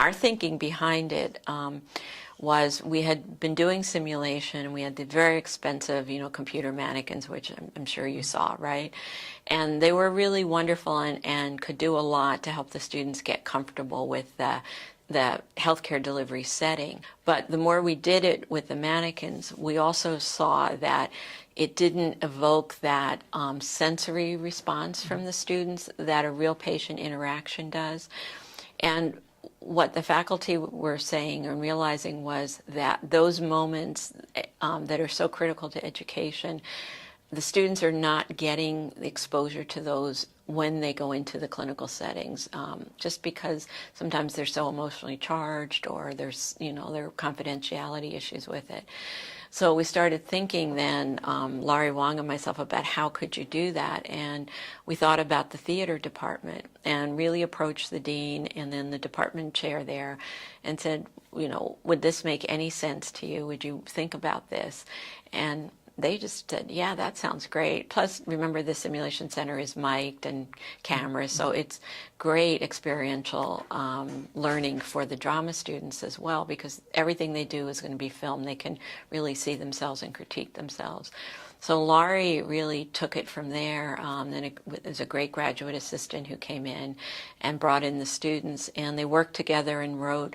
our thinking behind it was we had been doing simulation, and we had the very expensive, computer mannequins, which I'm sure you saw, right? And they were really wonderful and could do a lot to help the students get comfortable with the healthcare delivery setting. But the more we did it with the mannequins, we also saw that it didn't evoke that sensory response from the students that a real patient interaction does. And what the faculty were saying and realizing was that those moments that are so critical to education, the students are not getting the exposure to those when they go into the clinical settings, just because sometimes they're so emotionally charged, or there's, there are confidentiality issues with it. So we started thinking then, Laurie Wong and myself, about how could you do that? And we thought about the theater department and really approached the dean and then the department chair there and said, would this make any sense to you? Would you think about this? And they just said, yeah, that sounds great. Plus, remember, the simulation center is mic'd and cameras, so it's great experiential learning for the drama students as well, because everything they do is going to be filmed. They can really see themselves and critique themselves. So Laurie really took it from there. Then there's a great graduate assistant who came in and brought in the students, and they worked together and wrote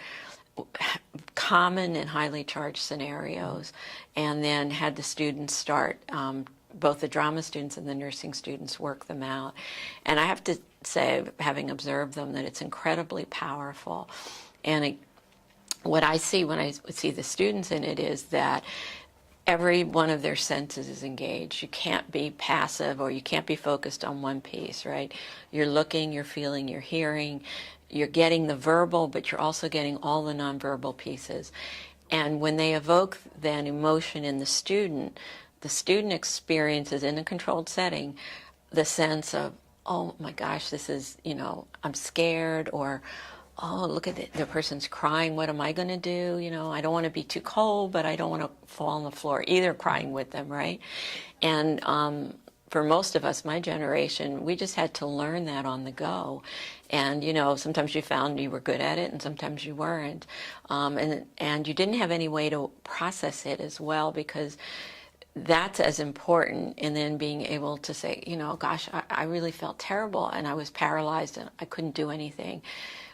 common and highly charged scenarios, and then had the students start, both the drama students and the nursing students, work them out. And I have to say, having observed them, that it's incredibly powerful. And what I see when I see the students in it is that every one of their senses is engaged. You can't be passive, or you can't be focused on one piece, right? You're looking, you're feeling, you're hearing, you're getting the verbal, but you're also getting all the nonverbal pieces. And when they evoke then emotion in the student experiences in a controlled setting the sense of, oh my gosh, this is, I'm scared, or, oh, look at it, the person's crying, what am I going to do? I don't want to be too cold, but I don't want to fall on the floor either, crying with them, right? And for most of us, my generation, we just had to learn that on the go. And, sometimes you found you were good at it and sometimes you weren't. And you didn't have any way to process it as well, because that's as important. And then being able to say, gosh, I really felt terrible and I was paralyzed and I couldn't do anything.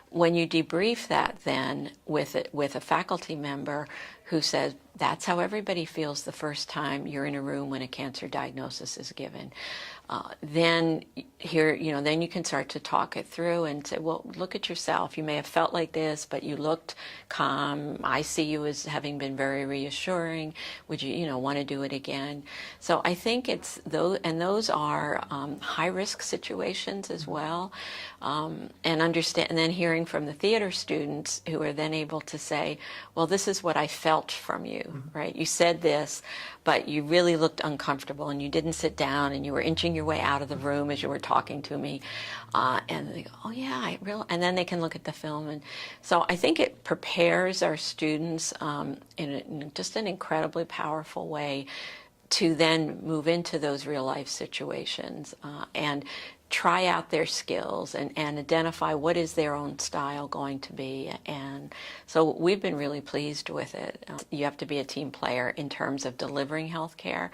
When you debrief that then with a faculty member who says, that's how everybody feels the first time you're in a room when a cancer diagnosis is given, then then you can start to talk it through and say, well, look at yourself. You may have felt like this, but you looked calm. I see you as having been very reassuring. Would you, want to do it again? So I think it's those, and those are high-risk situations as well. And then hearing from the theater students who are then able to say, well, this is what I felt from you, right? You said this, but you really looked uncomfortable and you didn't sit down and you were inching your way out of the room as you were talking to me. And they go, oh yeah, and then they can look at the film. And so I think it prepares our students in just an incredibly powerful way to then move into those real life situations and try out their skills and identify what is their own style going to be. And so we've been really pleased with it. You have to be a team player in terms of delivering healthcare.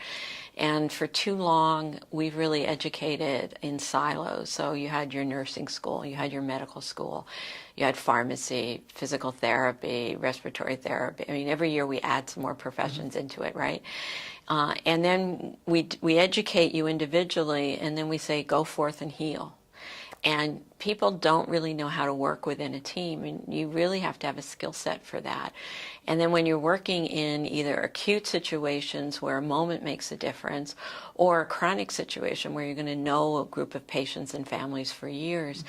And for too long, we've really educated in silos. So you had your nursing school, you had your medical school, you had pharmacy, physical therapy, respiratory therapy. I mean, every year we add some more professions into it, right? And then we educate you individually, and then we say, go forth and heal. And people don't really know how to work within a team, and you really have to have a skill set for that. And then when you're working in either acute situations where a moment makes a difference, or a chronic situation where you're going to know a group of patients and families for years,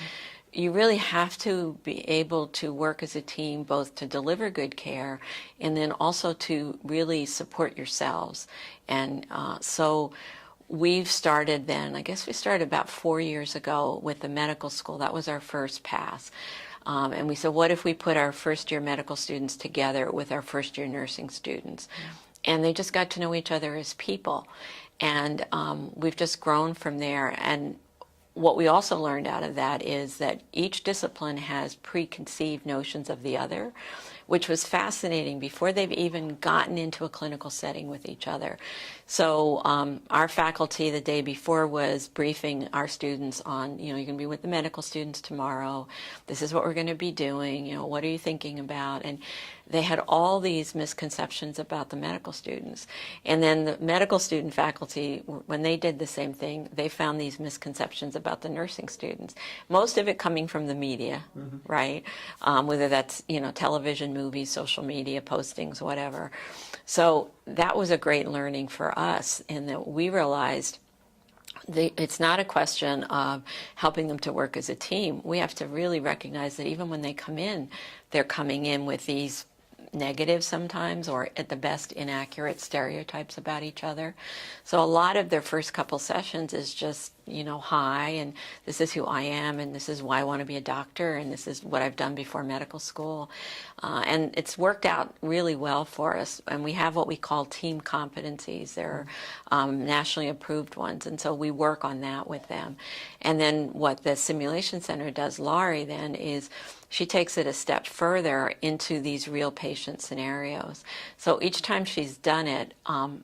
you really have to be able to work as a team, both to deliver good care and then also to really support yourselves. And so we've started then, I guess we started about 4 years ago with the medical school. That was our first pass. And we said, what if we put our first-year medical students together with our first-year nursing students? And they just got to know each other as people. And we've just grown from there. And what we also learned out of that is that each discipline has preconceived notions of the other, which was fascinating before they've even gotten into a clinical setting with each other. So our faculty the day before was briefing our students on, you're going to be with the medical students tomorrow. This is what we're going to be doing. What are you thinking about? And they had all these misconceptions about the medical students. And then the medical student faculty, when they did the same thing, they found these misconceptions about the nursing students. Most of it coming from the media, right? Whether that's, television, movies, social media, postings, whatever. So that was a great learning for us, in that we realized it's not a question of helping them to work as a team. We have to really recognize that even when they come in, they're coming in with these negative sometimes, or at the best inaccurate stereotypes about each other. So a lot of their first couple sessions is just, hi, and this is who I am, and this is why I want to be a doctor, and this is what I've done before medical school. And it's worked out really well for us. And we have what we call team competencies. They're nationally approved ones, and so we work on that with them. And then what the Simulation Center does, Laurie, then, is she takes it a step further into these real patient scenarios. So each time she's done it,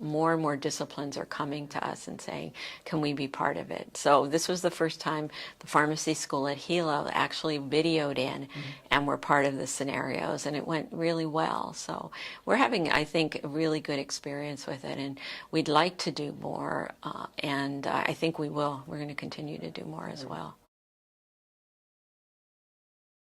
more and more disciplines are coming to us and saying, can we be part of it? So this was the first time the pharmacy school at Hilo actually videoed in and were part of the scenarios, and it went really well. So we're having, I think, a really good experience with it, and we'd like to do more, and I think we will. We're going to continue to do more as well.